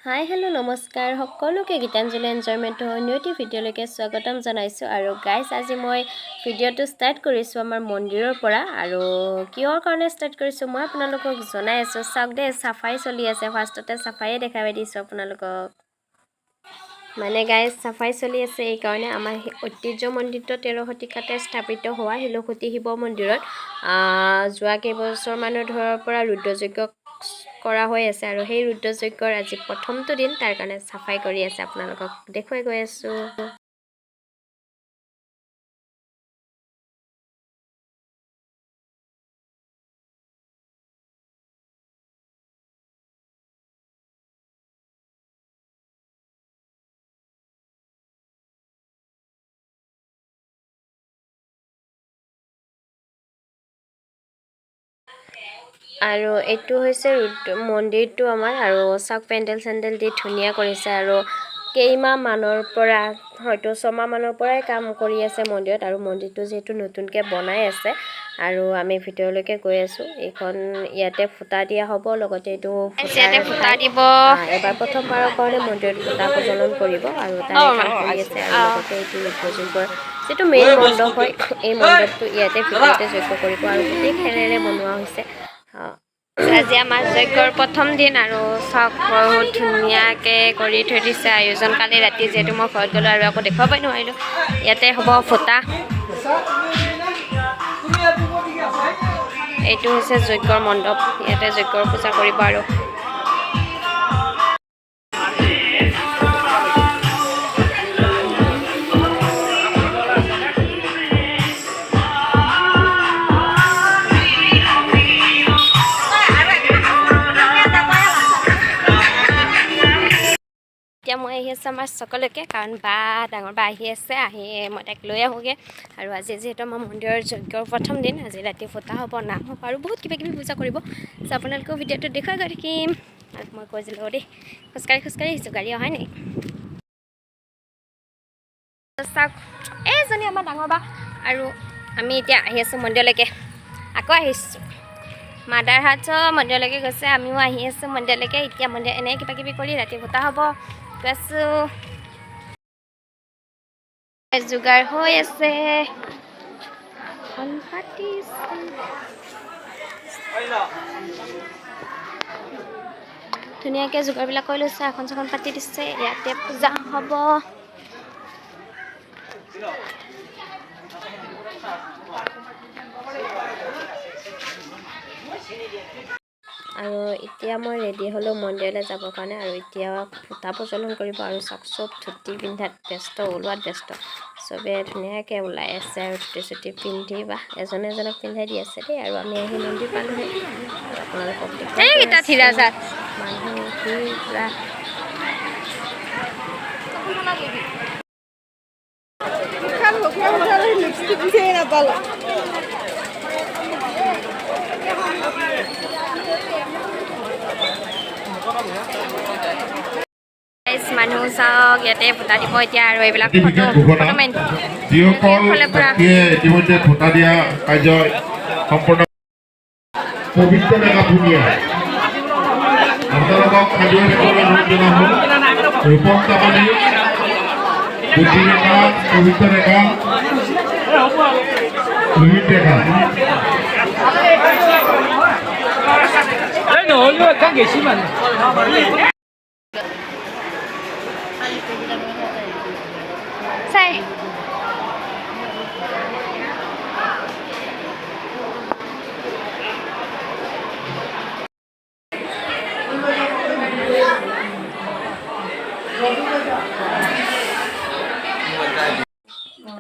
hi hello' নমস্কাৰ সকলোকে গীতাঞ্জলি এনজয়মেণ্টৰ অন্য এটি ভিডিঅ'লৈকে স্বাগতম জনাইছোঁ আৰু গাইজ আজি মই ভিডিঅ'টো ষ্টাৰ্ট কৰিছোঁ আমাৰ মন্দিৰৰ পৰা আৰু কিহৰ কাৰণে ষ্টাৰ্ট কৰিছোঁ মই আপোনালোকক জনাই আছোঁ চাওক দে চাফাই চলি আছে ফাৰ্ষ্টতে চাফায়ে দেখাই দিছোঁ আপোনালোকক মানে গাইজ চাফাই চলি আছে এইকাৰণে আমাৰ ঐতিহ্য মন্দিৰটো 13 শতিকাতে স্থাপিত হোৱা শিলখুটি শিৱ মন্দিৰত যোৱা কেইবছৰমানৰ ধৰৰ পৰা ৰুদ্ৰযজ্ঞ কৰা হৈ আছে আৰু সেই ৰুদ্ৰযজ্ঞৰ আজি প্ৰথমটো দিন তাৰ কাৰণে চাফাই কৰি আছে আপোনালোকক দেখুৱাই গৈ আছোঁ আৰু এইটো হৈছে মন্দিৰটো আমাৰ আৰু চাওক পেণ্ডেল চেণ্ডেল দি ধুনীয়া কৰিছে আৰু কেইমাহ মানৰ পৰা হয়তো 6 মাহ মানৰ পৰাই কাম কৰি আছে মন্দিৰত আৰু মন্দিৰটো যিহেতু নতুনকৈ বনাই আছে আৰু আমি ভিতৰলৈকে গৈ আছোঁ এইখন ইয়াতে ফুটা দিয়া হ'ব লগতে এইটো ফুটা দিব এবাৰ প্ৰথমবাৰৰ কাৰণে মন্দিৰত ফুটা প্ৰজ্বলন কৰিব আৰু তাৰে কাম কৰি আছে আৰু লগতে এইটো ৰুদ্ৰযজ্ঞৰ যিটো মেইন মণ্ডপ হয় এই মণ্ডপটো ইয়াতে ভিতৰতে যজ্ঞ কৰিব আৰু গোটেই খেৰেৰে বনোৱা হৈছে আজি আমাৰ যজ্ঞৰ প্ৰথম দিন আৰু চাওক বহুত ধুনীয়াকৈ কৰি থৈ দিছে আয়োজন কালি ৰাতি যিহেতু মই ঘৰত গ'লোঁ আৰু আকৌ দেখুৱাবই নোৱাৰিলোঁ ইয়াতে হ'ব ফুটা এইটো হৈছে যজ্ঞৰ মণ্ডপ ইয়াতে যজ্ঞৰ পূজা কৰিব আৰু এতিয়া মই আহি আছোঁ আমাৰ সকলোকে কাৰণ ডাঙৰ বা আহি আছে আহি মই তাইক লৈ আহোঁগৈ আৰু আজি যিহেতু আমাৰ মন্দিৰৰ যজ্ঞৰ প্ৰথম দিন আজি ৰাতি ফুটা হ'ব নাম হ'ব আৰু বহুত কিবাকিবি পূজা কৰিব চ' আপোনালোকেও ভিডিঅ'টো দেখুৱাই গৈ থাকিম আৰু মই কৈছিলোঁ দেই খোজকাঢ়ি আহিছোঁ গাড়ী অহাই নাই চাওক এইজনী আমাৰ ডাঙৰ বা আৰু আমি এতিয়া আহি আছোঁ মন্দিৰলৈকে আকৌ আহিছোঁ মাদাৰ হাটৰ মন্দিৰলৈকে গৈছে আমিও আহি আছোঁ মন্দিৰলৈকে এতিয়া মন্দিৰ এনে কিবাকিবি কৰি ৰাতি ফুটা হ'ব গৈছোঁ যোগাৰ হৈ আছে ধুনীয়াকৈ যোগাৰবিলাক কৰি লৈছে এখন চখন পাতি দিছে ইয়াতে পূজা হ'ব আৰু এতিয়া মই ৰেডি হ'লোঁ মন্দিৰলৈ যাবৰ কাৰণে আৰু এতিয়া ফুটা প্ৰজ্বলন কৰিব আৰু চাওক চব ধুতি পিন্ধাত ব্যস্ত ওলোৱাত ব্যস্ত চবে ধুনীয়াকৈ ওলাই আছে আৰু ধুতি চুটি পিন্ধি বা এজনক পিন্ধাই দি আছে দেই আৰু আমি আহি মন্দিৰ পালোঁহি আৰু আপোনালোকক মানুহ পুৰা মানুহ চাওক ইয়াতে ফুটা দিব এতিয়া আৰু এইবিলাক ইতিমধ্যে ফুটা দিয়া কাৰ্য সম্পূৰ্ণ পবিত্ৰ ডেকা ভূমিয়া আপোনালোকক খাদ্য অনুৰোধ জনাওঁ ৰূপম তামনি বুদ্ধি ডেকা পবিত্ৰ ডেকা ৰোহিত ডেকা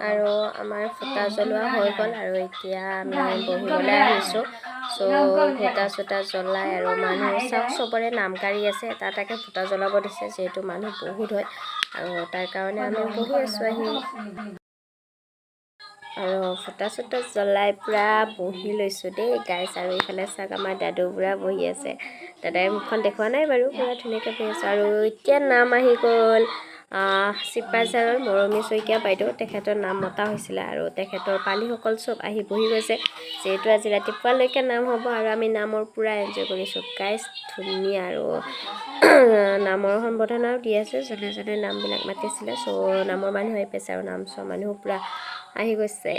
আৰু আমাৰ ফুটা জ্বলোৱা হৈ গ'ল আৰু এতিয়া আমি বহিবলৈ আহিছোঁ চ' ফুটা চুটা জ্বলাই আৰু মানুহ চাওক চবৰে নাম কাঢ়ি আছে তাকে ফুটা জ্বলাব দিছে যিহেতু মানুহ বহুত হয় আৰু তাৰ কাৰণে আমি বহি আছোঁ আহি আৰু ফুটা চুটা জ্বলাই পূৰা বহি লৈছোঁ দেই গাইছ আৰু এইফালে চাওক আমাৰ দাদু পূৰা বহি আছে দাদাই মুখখন দেখুওৱা নাই বাৰু পূৰা ধুনীয়াকৈ বহি আছে আৰু এতিয়া নাম আহি গ'ল চিপাঝাৰৰ মৰমী শইকীয়া বাইদেউ তেখেতৰ নাম মতা হৈছিলে আৰু তেখেতৰ পালিসকল চব আহি বহি গৈছে যিহেতু আজি ৰাতিপুৱালৈকে নাম হ'ব আৰু আমি নামৰ পূৰা এনজয় কৰিছোঁ গাইজ ধুনীয়া আৰু নামৰ সম্বোধনাও দি আছে যোনে যোনে নামবিলাক মাতিছিলে চ' নামৰ মানুহ আহি পাইছে আৰু নাম চোৱা মানুহ পূৰা আহি গৈছে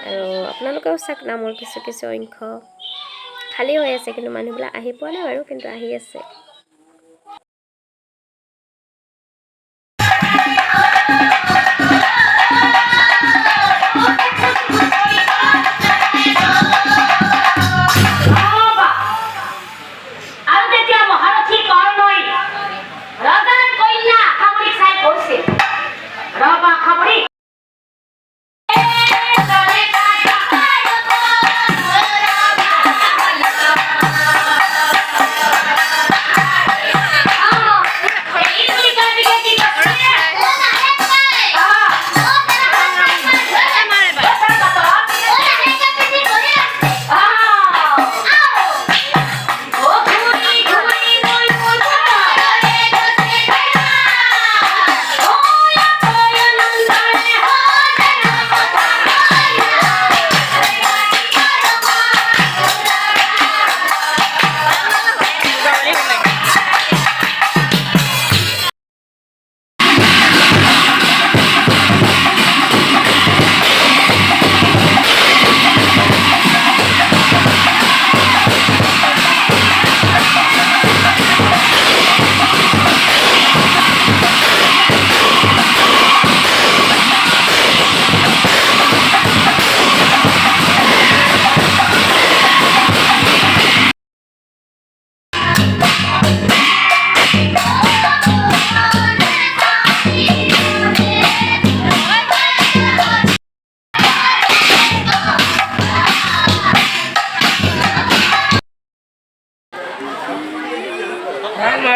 আৰু আপোনালোকেও চাওক নামৰ কিছু কিছু অংশ খালী হৈ আছে কিন্তু মানুহবিলাক আহি পোৱা নাই বাৰু কিন্তু আহি আছে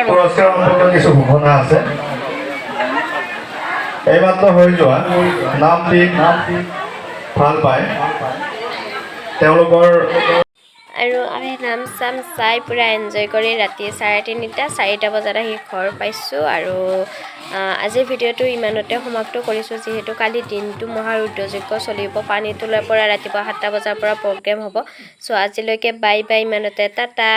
পুৰস্কাৰ সম্পৰ্কীয় কিছু ঘোষণা আছে এইমাত্ৰ হৈ যোৱা নাম দি ভাল পায় তেওঁলোকৰ আৰু আমি নাম চাম চাই পূৰা এনজয় কৰি ৰাতি 3:30 4টা বজাত আহি ঘৰ পাইছোঁ আৰু আজিৰ ভিডিঅ'টো ইমানতে সমাপ্ত কৰিছোঁ যিহেতু কালি দিনটো মহাৰুদ্ৰযজ্ঞ চলিব পানী তোলাৰ পৰা ৰাতিপুৱা 7টা বজাৰ পৰা প্ৰগ্ৰেম হ'ব চ' আজিলৈকে বাই বাই ইমানতে টাটা